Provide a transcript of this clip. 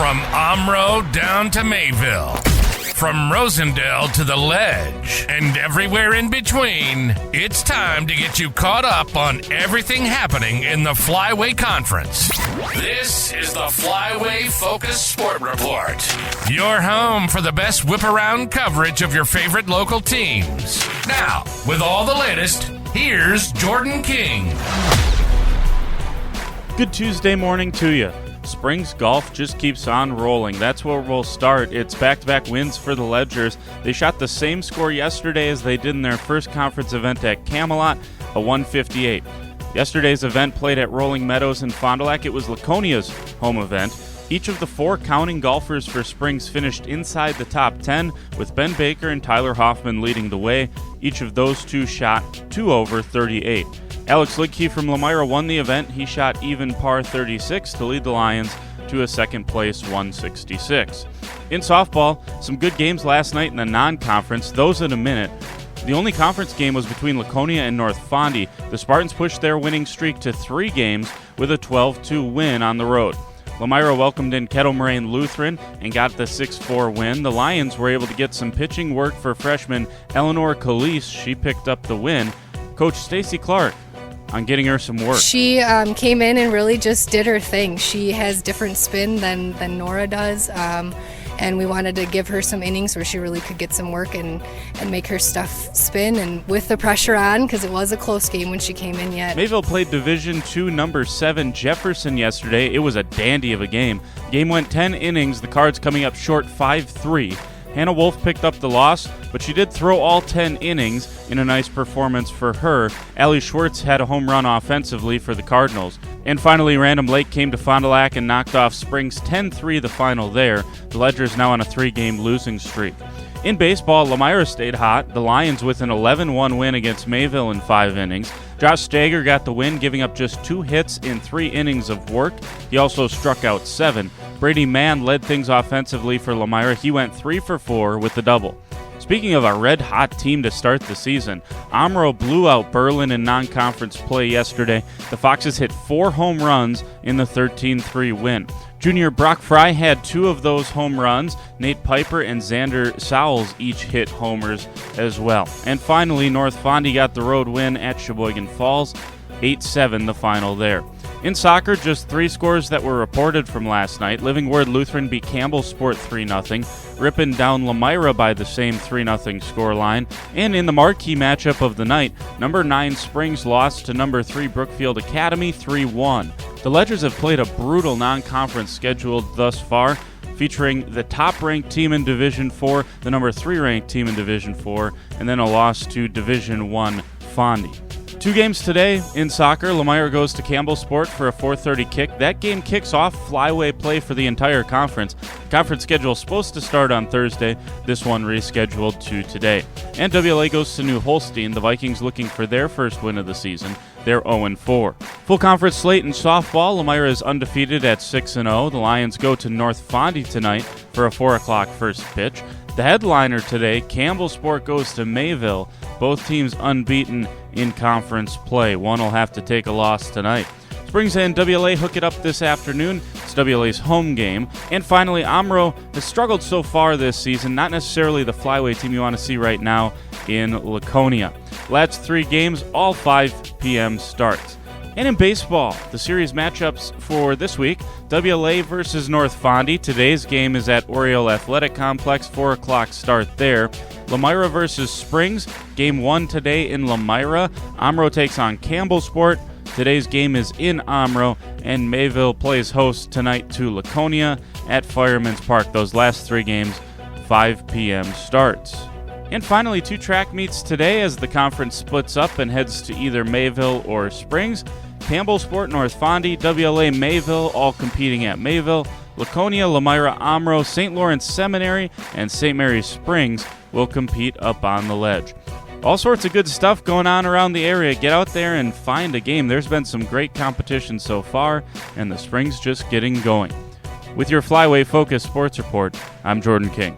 From Omro down to Mayville, from Rosendale to the Ledge, and everywhere in between, it's time to get you caught up on everything happening in the Flyway Conference. This is the Flyway Focus Sport Report, your home for the best whip-around coverage of your favorite local teams. Now, with all the latest, here's Jordan King. Good Tuesday morning to you. Springs golf just keeps on rolling. That's where we'll start. It's back-to-back wins for the Ledgers. They shot the same score yesterday as they did in their first conference event at Camelot, a 158. Yesterday's event played at Rolling Meadows in Fond du Lac. It was Laconia's home event. Each of the four counting golfers for Springs finished inside the top 10, with Ben Baker and Tyler Hoffman leading the way. Each of those two shot 2 over 38. Alex Lidke from Lamira won the event. He shot even par 36 to lead the Lions to a second place 166. In softball, some good games last night in the non-conference, those in a minute. The only conference game was between Laconia and North Fondy. The Spartans pushed their winning streak to 3 games with a 12-2 win on the road. Lamira welcomed in Kettle Moraine Lutheran and got the 6-4 win. The Lions were able to get some pitching work for freshman Eleanor Calise. She picked up the win. Coach Stacy Clark on getting her some work. She came in and really just did her thing. She has different spin than Nora does, and we wanted to give her some innings where she really could get some work and make her stuff spin, and with the pressure on, because it was a close game when she came in yet. Mayville played Division II number 7 Jefferson yesterday. It was a dandy of a game. Game went 10 innings, the Cards coming up short 5-3. Hannah Wolf picked up the loss, but she did throw all 10 innings in a nice performance for her. Allie Schwartz had a home run offensively for the Cardinals. And finally, Random Lake came to Fond du Lac and knocked off Springs 10-3 the final there. The Ledgers now on a 3-game losing streak. In baseball, Lamira stayed hot. The Lions with an 11-1 win against Mayville in 5 innings. Josh Stager got the win, giving up just 2 hits in 3 innings of work. He also struck out 7. Brady Mann led things offensively for Lamira. He went 3 for 4 with the double. Speaking of a red-hot team to start the season, Omro blew out Berlin in non-conference play yesterday. The Foxes hit 4 home runs in the 13-3 win. Junior Brock Fry had 2 of those home runs. Nate Piper and Xander Sowles each hit homers as well. And finally, North Fondy got the road win at Sheboygan Falls, 8-7 the final there. In soccer, just 3 scores that were reported from last night. Living Word Lutheran beat Campbell Sport 3-0. Ripon down Lamira by the same 3-0 scoreline. And in the marquee matchup of the night, number 9 Springs lost to number 3 Brookfield Academy 3-1. The Ledgers have played a brutal non-conference schedule thus far, featuring the top-ranked team in Division 4, the number 3-ranked team in Division 4, and then a loss to Division 1 Fondy. 2 games today in soccer. Lamira goes to Campbell Sport for a 4:30 kick. That game kicks off Flyway play for the entire conference. Conference schedule is supposed to start on Thursday. This one rescheduled to today. And WLA goes to New Holstein. The Vikings looking for their first win of the season. They're 0-4. Full conference slate in softball. Lamira is undefeated at 6-0. The Lions go to North Fondy tonight for a 4 o'clock first pitch. The headliner today, Campbell Sport goes to Mayville. Both teams unbeaten in conference play. One will have to take a loss tonight. Springs and WLA hook it up this afternoon. It's WLA's home game. And finally, Omro has struggled so far this season. Not necessarily the Flyway team you want to see right now in Laconia. Last 3 games, all 5 p.m. starts. And in baseball, the series matchups for this week, WLA versus North Fondy. Today's game is at Oriole Athletic Complex, 4 o'clock start there. Lamira versus Springs, game 1 today in Lamira. Omro takes on Campbell Sport. Today's game is in Omro, and Mayville plays host tonight to Laconia at Fireman's Park. Those last 3 games, 5 p.m. starts. And finally, 2 track meets today as the conference splits up and heads to either Mayville or Springs. Campbell Sport, North Fondy, WLA, Mayville, all competing at Mayville. Laconia, Lamira, Omro, St. Lawrence Seminary, and St. Mary's Springs will compete up on the ledge. All sorts of good stuff going on around the area. Get out there and find a game. There's been some great competition so far, and the spring's just getting going. With your Flyway Focus Sports Report, I'm Jordan King.